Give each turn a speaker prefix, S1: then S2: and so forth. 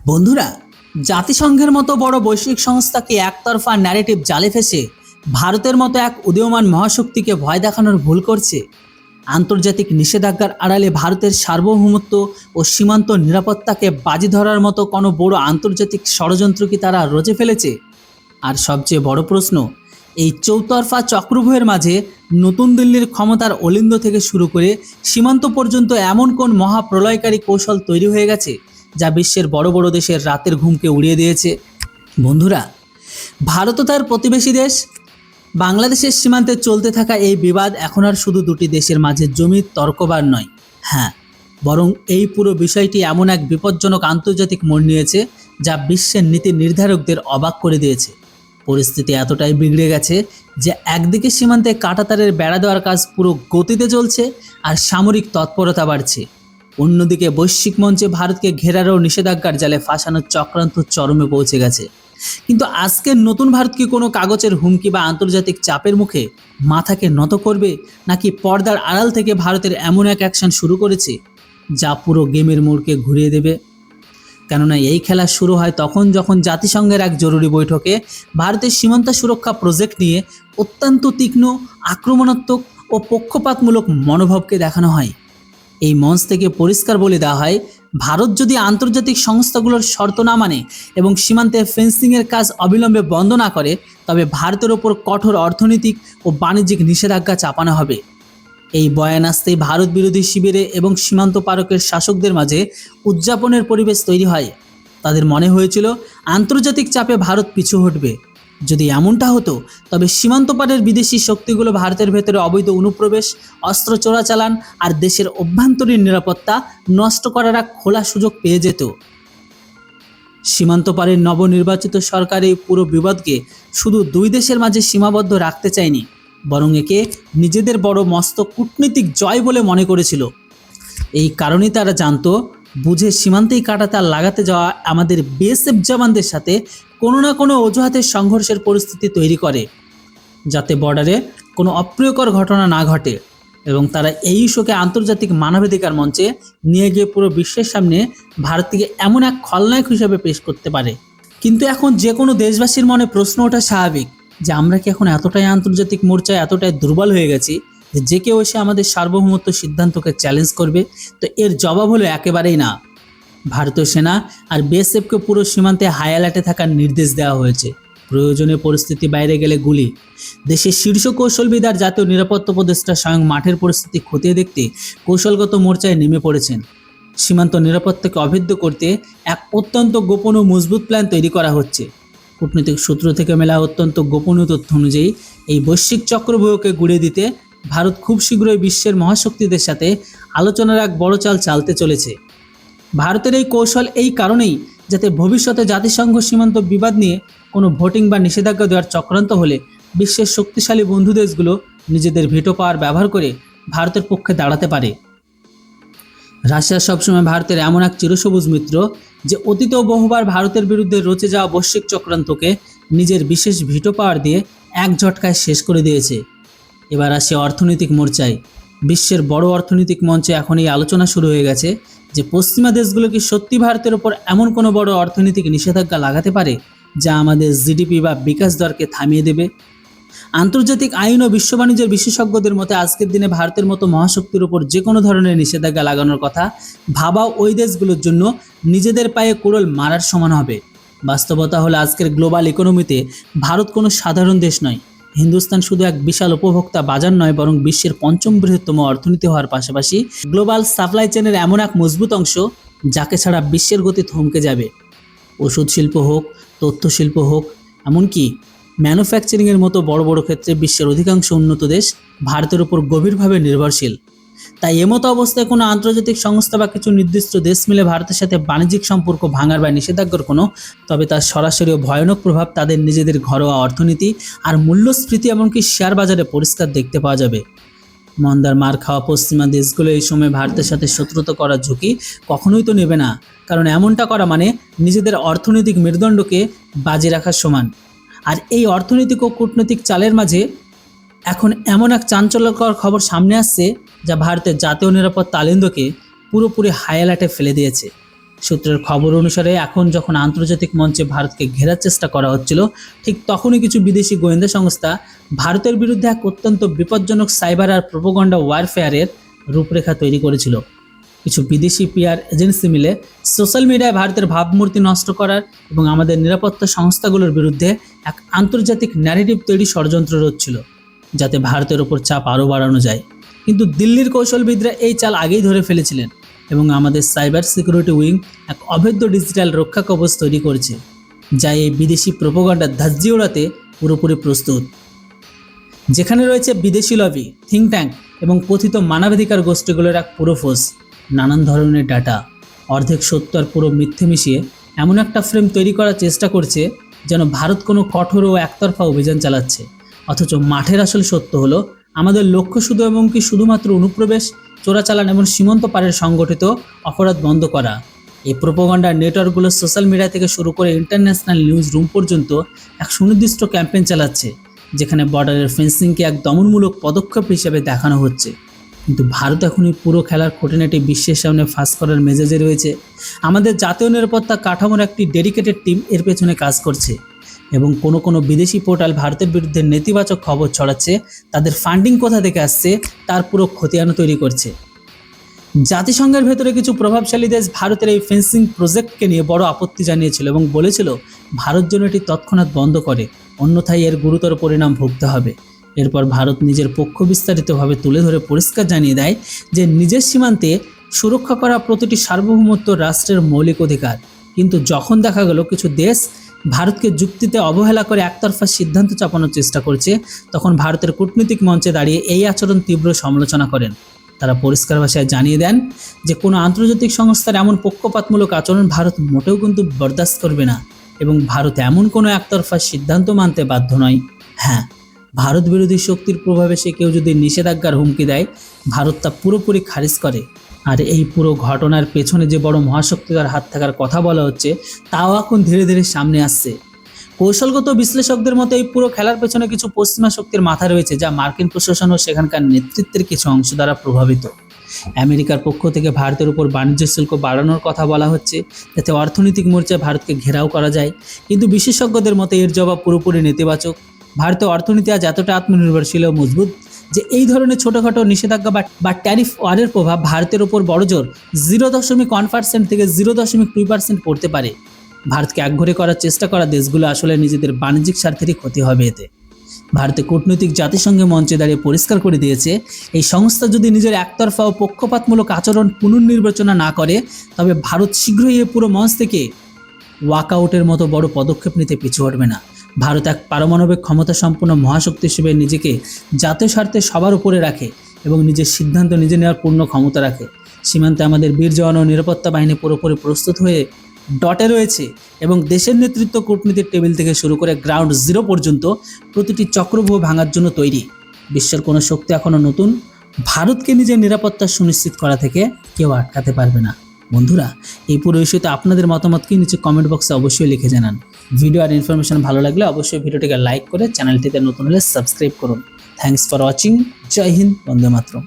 S1: বন্ধুরা, জাতিসংঘের মতো বড় বৈশ্বিক সংস্থাকে একতরফা ন্যারেটিভ জালে ফেসে ভারতের মতো এক উদীয়মান মহাশক্তিকে ভয় দেখানোর ভুল করছে। আন্তর্জাতিক নিষেধাজ্ঞার আড়ালে ভারতের সার্বভৌমত্ব ও সীমান্ত নিরাপত্তাকে বাজি ধরার মতো কোনো বড় আন্তর্জাতিক ষড়যন্ত্র কি তারা রচে ফেলেছে? আর সবচেয়ে বড় প্রশ্ন, এই চৌতরফা চক্রব্যূহের মাঝে নতুন দিল্লির ক্ষমতার অলিন্দ থেকে শুরু করে সীমান্ত পর্যন্ত এমন কোন মহাপ্রলয়কারী কৌশল তৈরি হয়ে গেছে যা বিশ্বের বড় বড় দেশের রাতের ঘুমকে উড়িয়ে দিয়েছে? বন্ধুরা, ভারত ও তার প্রতিবেশী দেশ বাংলাদেশের সীমান্তে চলতে থাকা এই বিবাদ এখন আর শুধু দুটি দেশের মাঝে জমির তর্কবার নয়, হ্যাঁ, বরং এই পুরো বিষয়টি এমন এক বিপজ্জনক আন্তর্জাতিক মোড় নিয়েছে যা বিশ্বের নীতি নির্ধারকদের অবাক করে দিয়েছে। পরিস্থিতি এতটাই বিগড়ে গেছে যে একদিকে সীমান্তে কাঁটাতারের বেড়া দেওয়ার কাজ পুরো গতিতে চলছে আর সামরিক তৎপরতা বাড়ছে, অন্যদিকে বৈশ্বিক মঞ্চে ভারতকে ঘেরারও নিষেধাজ্ঞার জালে ফাঁসানোর চক্রান্ত চরমে পৌঁছে গেছে। কিন্তু আজকের নতুন ভারত কি কোনো কাগজের হুমকি বা আন্তর্জাতিক চাপের মুখে মাথাকে নত করবে, নাকি পর্দার আড়াল থেকে ভারতের এমন এক অ্যাকশন শুরু করেছে যা পুরো গেমের মোড়কে ঘুরিয়ে দেবে? কেননা এই খেলা শুরু হয় তখন যখন জাতিসংঘের এক জরুরি বৈঠকে ভারতের সীমান্ত সুরক্ষা প্রজেক্ট নিয়ে অত্যন্ত তীক্ষ্ণ, আক্রমণাত্মক ও পক্ষপাতমূলক মনোভাবকে দেখানো হয়। এই মঞ্চ থেকে পরিষ্কার বলে দেওয়া হয়, ভারত যদি আন্তর্জাতিক সংস্থাগুলোর শর্ত না মানে এবং সীমান্তে ফেন্সিংয়ের কাজ অবিলম্বে বন্ধ না করে, তবে ভারতের ওপর কঠোর অর্থনৈতিক ও বাণিজ্যিক নিষেধাজ্ঞা চাপানো হবে। এই বয়ান আসতেই ভারত বিরোধী শিবিরে এবং সীমান্ত পারকের শাসকদের মাঝে উদযাপনের পরিবেশ তৈরি হয়। তাদের মনে হয়েছিল আন্তর্জাতিক চাপে ভারত পিছু হটবে। যদি এমনটা হতো তবে সীমান্ত পারের বিদেশি শক্তিগুলো ভারতের ভেতরে অবৈধ অনুপ্রবেশ, অস্ত্র চোরাচালান আর দেশের অভ্যন্তরীণ নিরাপত্তা নষ্ট করার এক খোলা সুযোগ পেয়ে যেত। সীমান্ত পারের নবনির্বাচিত সরকার এই পুরো বিবাদকে শুধু দুই দেশের মাঝে সীমাবদ্ধ রাখতে চায়নি, বরং একে নিজেদের বড় মস্ত কূটনৈতিক জয় বলে মনে করেছিল। এই কারণেই তারা জানতো, বুঝে সীমান্তেই কাঁটাতার লাগাতে যাওয়া আমাদের বিএসএফ জওয়ানদের সাথে কোনো না কোনো অজুহাতে সংঘর্ষের পরিস্থিতি তৈরি করে, যাতে বর্ডারে কোনো অপ্রিয়কর ঘটনা না ঘটে, এবং তারা এই ইস্যুকে আন্তর্জাতিক মানবাধিকার মঞ্চে নিয়ে গিয়ে পুরো বিশ্বের সামনে ভারতকে এমন এক খলনায়ক হিসেবে পেশ করতে পারে। কিন্তু এখন যে কোনো দেশবাসীর মনে প্রশ্ন ওঠা স্বাভাবিক যে আমরা কি এখন এতটাই আন্তর্জাতিক মোর্চায় এতটাই দুর্বল হয়ে গেছি যে কেউ এসে আমাদের সার্বভৌমত্ব সিদ্ধান্তকে চ্যালেঞ্জ করবে? তো এর জবাব হলো একেবারেই না। ভারতীয় সেনা আর বিএসএফকে পুরো সীমান্তে হাই অ্যালার্টে থাকার নির্দেশ দেওয়া হয়েছে। প্রয়োজনে পরিস্থিতি বাইরে গেলে গুলি। দেশের শীর্ষ কৌশলবিদ আর জাতীয় নিরাপত্তা উপদেষ্টা স্বয়ং মাঠের পরিস্থিতি খতিয়ে দেখতে কৌশলগত মোর্চায় নেমে পড়েছেন। সীমান্ত নিরাপত্তাকে অভেদ্য করতে এক অত্যন্ত গোপন ও মজবুত প্ল্যান তৈরি করা হচ্ছে। কূটনৈতিক সূত্র থেকে মেলা অত্যন্ত গোপনীয় তথ্য অনুযায়ী এই বৈশ্বিক চক্রব্যূহকে গুড়িয়ে দিতে ভারত খুব শীঘ্রই বিশ্বের মহাশক্তিদের সাথে আলোচনার এক বড় চাল চালতে চলেছে। ভারতের এই কৌশল এই কারণেই, যাতে ভবিষ্যতে জাতিসংঘ সীমান্ত বিবাদ নিয়ে কোনো ভোটিং বা নিষেধাজ্ঞা দেওয়ার চক্রান্ত হলে বিশ্বের শক্তিশালী বন্ধু দেশগুলো নিজেদের ভেটো পাওয়ার ব্যবহার করে ভারতের পক্ষে দাঁড়াতে পারে। রাশিয়া সবসময় ভারতের এমন এক চিরসবুজ মিত্র যে অতীতেও বহুবার ভারতের বিরুদ্ধে রচে যাওয়া বৈশ্বিক চক্রান্তকে নিজের বিশেষ ভিটো পাওয়ার দিয়ে এক ঝটকায় শেষ করে দিয়েছে। এবার আসে অর্থনৈতিক মোর্চায়। বিশ্বের বড় অর্থনৈতিক মঞ্চে এখন এই আলোচনা শুরু হয়ে গেছে যে পশ্চিমা দেশগুলো কি সত্যি ভারতের ওপর এমন কোনো বড় অর্থনৈতিক নিষেধাজ্ঞা লাগাতে পারে যা আমাদের জিডিপি বা বিকাশ দরকে থামিয়ে দেবে। আন্তর্জাতিক আইন ও বিশ্ব বাণিজ্যের বিশেষজ্ঞদের মতে আজকের দিনে ভারতের মতো মহাশক্তির উপর যে কোনো ধরনের নিষেধাজ্ঞা লাগানোর কথা ভাবা ওই দেশগুলোর জন্য নিজেদের পায়ে কুড়োল মারার সমান হবে। বাস্তবতা হলো আজকের গ্লোবাল ইকোনমিতে ভারত কোনো সাধারণ দেশ নয়। হিন্দুস্তান শুধু এক বিশাল উপভোক্তা বাজার নয়, বরং বিশ্বের পঞ্চম বৃহত্তম অর্থনীতি হওয়ার পাশাপাশি গ্লোবাল সাপ্লাই চেনের এমন এক মজবুত অংশ যাকে ছাড়া বিশ্বের গতি থমকে যাবে। ওষুধ শিল্প হোক, তথ্য শিল্প হোক, এমনকি ম্যানুফ্যাকচারিংয়ের মতো বড় বড় ক্ষেত্রে বিশ্বের অধিকাংশ উন্নত দেশ ভারতের উপর গভীরভাবে নির্ভরশীল। তাই এমতো অবস্থায় কোনো আন্তর্জাতিক সংস্থা বা কিছু নির্দিষ্ট দেশ মিলে ভারতের সাথে বাণিজ্যিক সম্পর্ক ভাঙার বা নিষেধাজ্ঞার তবে তার সরাসরি ও ভয়ানক প্রভাব তাদের নিজেদের ঘরোয়া অর্থনীতি আর মূল্যস্ফীতি এমনকি শেয়ার বাজারে পরিষ্কার দেখতে পাওয়া যাবে। মন্দার মার খাওয়া পশ্চিমা দেশগুলো এই সময় ভারতের সাথে শত্রুতা করার ঝুঁকি কখনোই তো নেবে না, কারণ এমনটা করা মানে নিজেদের অর্থনৈতিক মেরুদণ্ডকে বাজি রাখার সমান। আর এই অর্থনৈতিক ও কূটনৈতিক চালের মাঝে এখন এমন এক চাঞ্চল্যকর খবর সামনে আসছে যা ভারতের জাতীয় নিরাপত্তা আলিন্দকে পুরোপুরি হাই অ্যালার্টে ফেলে দিয়েছে। সূত্রের খবর অনুসারে এখন যখন আন্তর্জাতিক মঞ্চে ভারতকে ঘেরার চেষ্টা করা হচ্ছিল, ঠিক তখনই কিছু বিদেশি গোয়েন্দা সংস্থা ভারতের বিরুদ্ধে এক অত্যন্ত বিপজ্জনক সাইবার আর প্রোপাগান্ডা ওয়ারফেয়ারের রূপরেখা তৈরি করেছিল। কিছু বিদেশি পিআর এজেন্সি মিলে সোশ্যাল মিডিয়ায় ভারতের ভাবমূর্তি নষ্ট করার এবং আমাদের নিরাপত্তা সংস্থাগুলোর বিরুদ্ধে এক আন্তর্জাতিক ন্যারেটিভ তৈরি ষড়যন্ত্র রচ্ছিল, যাতে ভারতের ওপর চাপ আরও বাড়ানো যায়। কিন্তু দিল্লির কৌশলবিদরা এই চাল আগেই ধরে ফেলেছিলেন এবং আমাদের সাইবার সিকিউরিটি উইং এক অভেদ্য ডিজিটাল রক্ষা কবচ তৈরি করেছে, যা এই বিদেশি প্রোপাগান্ডার ধাজ্জি ওড়াতে পুরোপুরি প্রস্তুত। যেখানে রয়েছে বিদেশি লবি, থিঙ্ক ট্যাঙ্ক এবং কথিত মানবাধিকার গোষ্ঠীগুলোর এক পুরো ফোর্স, নানান ধরনের ডাটা, অর্ধেক সত্য আর পুরো মিথ্যে মিশিয়ে এমন একটা ফ্রেম তৈরি করার চেষ্টা করছে যেন ভারত কোনো কঠোর ও একতরফা অভিযান চালাচ্ছে। অথচ মাঠের আসল সত্য হলো আমাদের লক্ষ্য শুধু এবং কি শুধুমাত্র অনুপ্রবেশ, চোরাচালান এবং সীমান্ত পারের সংগঠিত অপরাধ বন্ধ করা। এই প্রোপাগান্ডার নেটওয়ার্কগুলো সোশ্যাল মিডিয়া থেকে শুরু করে ইন্টারন্যাশনাল নিউজ রুম পর্যন্ত এক সুনির্দিষ্ট ক্যাম্পেইন চালাচ্ছে, যেখানে বর্ডারের ফেন্সিংকে এক দমনমূলক পদক্ষেপ হিসেবে দেখানো হচ্ছে। কিন্তু ভারত এখন এই পুরো খেলার খুঁটিনাটি বিশ্বের সামনে ফাঁস করার মেজাজে রয়েছে। আমাদের জাতীয় নিরাপত্তা কাঠামোর একটি ডেডিকেটেড টিম এর পেছনে কাজ করছে এবং কোনো বিদেশি পোর্টাল ভারতের বিরুদ্ধে নেতিবাচক খবর ছড়াচ্ছে, তাদের ফান্ডিং কোথা থেকে আসছে তার পুরো খতিয়ান তৈরি করছে। জাতিসংঘের ভেতরে কিছু প্রভাবশালী দেশ ভারতের এই ফেন্সিং প্রজেক্টকে নিয়ে বড় আপত্তি জানিয়েছিল এবং বলেছিল ভারত যেন এটি তৎক্ষণাৎ বন্ধ করে, অন্যথায় এর গুরুতর পরিণাম ভুগতে হবে। এরপর ভারত নিজের পক্ষ বিস্তারিতভাবে তুলে ধরে পরিষ্কার জানিয়ে দেয় যে নিজের সীমান্তে সুরক্ষা করা প্রতিটি সার্বভৌমত্ব রাষ্ট্রের মৌলিক অধিকার। কিন্তু যখন দেখা গেল কিছু দেশ ভারতকে যুক্তিতে অবহেলা করে একতরফা সিদ্ধান্ত চাপানোর চেষ্টা করছে, তখন ভারতের কূটনৈতিক মঞ্চে দাঁড়িয়ে এই আচরণ তীব্র সমালোচনা করেন। তারা পরিষ্কার ভাষায় জানিয়ে দেন যে কোনো আন্তর্জাতিক সংস্থার এমন পক্ষপাতমূলক আচরণ ভারত মোটেও কিন্তু বরদাস্ত করবে না এবং ভারত এমন কোনো একতরফা সিদ্ধান্ত মানতে বাধ্য নয়। হ্যাঁ, ভারত বিরোধী শক্তির প্রভাবে সে কেউ যদি নিষেধাজ্ঞার হুমকি দেয়, ভারত তা পুরোপুরি খারিজ করে। আর এই পুরো ঘটনার পেছনে যে বড় মহাশক্তির হাত থাকার কথা বলা হচ্ছে, তাও এখন ধীরে ধীরে সামনে আসছে। কৌশলগত বিশ্লেষকদের মতো এই পুরো খেলার পেছনে কিছু পশ্চিমা শক্তির মাথা রয়েছে, যা মার্কিন প্রশাসন ও সেখানকার নেতৃত্বের কিছু অংশ দ্বারা প্রভাবিত। আমেরিকার পক্ষ থেকে ভারতের উপর বাণিজ্য শুল্ক বাড়ানোর কথা বলা হচ্ছে, যাতে অর্থনৈতিক মোর্চায় ভারতকে ঘেরাও করা যায়। কিন্তু বিশেষজ্ঞদের মতে এর জবাব পুরোপুরি নেতিবাচক। ভারতের অর্থনীতি আজ এতটা আত্মনির্ভরশীল ও মজবুত যে এই ধরনের ছোটোখাটো নিষেধাজ্ঞা বা ট্যারিফ ওয়ারের প্রভাব ভারতের ওপর বড়জোর 0.1% থেকে 0.2% পড়তে পারে। ভারতকে একঘরে করার চেষ্টা করা দেশগুলো আসলে নিজেদের বাণিজ্যিক স্বার্থেরই ক্ষতি হবে এতে। ভারতে কূটনৈতিক জাতিসংঘে মঞ্চে দাঁড়িয়ে পরিষ্কার করে দিয়েছে, এই সংস্থা যদি নিজের একতরফা ও পক্ষপাতমূলক আচরণ পুনর্নির্বাচনা না করে, তবে ভারত শীঘ্রই এই পুরো মঞ্চ থেকে ওয়াকআউটের মতো বড় পদক্ষেপ নিতে পিছু হটবে না। ভারত এক পারমাণবিক ক্ষমতা সম্পন্ন মহাশক্তি হিসেবে নিজেকে জাতীয় স্বার্থে সবার উপরে রাখে এবং নিজের সিদ্ধান্ত নিজে নেওয়ার পূর্ণ ক্ষমতা রাখে। সীমান্তে আমাদের বীর জওয়ান ও নিরাপত্তা বাহিনী পুরোপুরি প্রস্তুত হয়ে ডটে রয়েছে এবং দেশের নেতৃত্ব কূটনীতির টেবিল থেকে শুরু করে গ্রাউন্ড জিরো পর্যন্ত প্রতিটি চক্রব্যূহ ভাঙার জন্য তৈরি। বিশ্বের কোনো শক্তি এখনও নতুন ভারতকে নিজের নিরাপত্তা সুনিশ্চিত করা থেকে কেউ আটকাতে পারবে না। বন্ধুরা, এই পুরো ইস্যুতে আপনাদের মতামতকে নিচে কমেন্ট বক্সে অবশ্যই লিখে জানান। ভিডিও আর ইনফরমেশন ভালো লাগলে অবশ্যই ভিডিওটিকে লাইক করে চ্যানেলটিতে নতুন হলে সাবস্ক্রাইব করুন। Thanks for watching. জয় হিন্দ, বন্দে মাতরম।